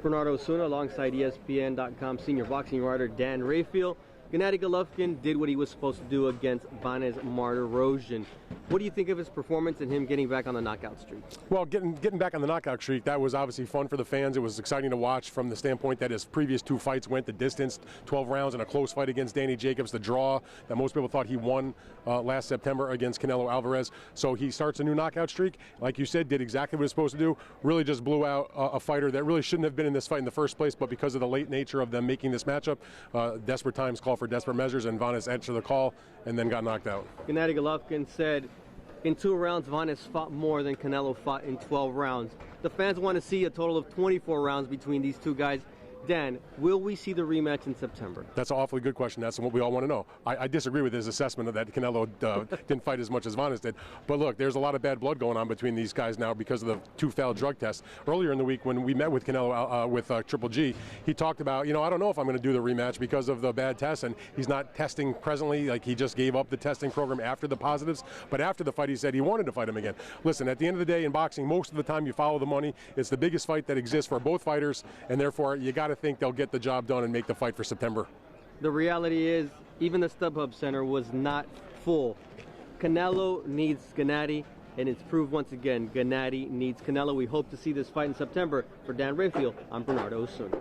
Bernardo Osuna alongside ESPN.com senior boxing writer Dan Rafael. Gennady Golovkin did what he was supposed to do against Vanes Martirosyan. What do you think of his performance and him getting back on the knockout streak? Well, getting back on the knockout streak, that was obviously fun for the fans. It was exciting to watch from the standpoint that his previous two fights went the distance, 12 rounds in a close fight against Danny Jacobs, the draw that most people thought he won last September against Canelo Alvarez. So he starts a new knockout streak. Like you said, did exactly what he was supposed to do. Really just blew out a fighter that really shouldn't have been in this fight in the first place, but because of the late nature of them making this matchup, desperate times call for desperate measures, and Vanes answered the call and then got knocked out. Gennady Golovkin said, in 2 rounds, Vanes fought more than Canelo fought in 12 rounds. The fans want to see a total of 24 rounds between these two guys. Dan, will we see the rematch in September? That's an awfully good question. That's what we all want to know. I disagree with his assessment of that Canelo didn't fight as much as Vanes did. But look, there's a lot of bad blood going on between these guys now because of the 2 failed drug tests. Earlier in the week when we met with Canelo with Triple G, he talked about, I don't know if I'm going to do the rematch because of the bad tests, and he's not testing presently. Like, he just gave up the testing program after the positives. But after the fight, he said he wanted to fight him again. Listen, at the end of the day in boxing, most of the time you follow the money. It's the biggest fight that exists for both fighters, and therefore you got to think they'll get the job done and make the fight for September. The reality is, even the StubHub Center was not full. Canelo needs Gennady, and it's proved once again, Gennady needs Canelo. We hope to see this fight in September. For Dan Rafael, I'm Bernardo Osuna.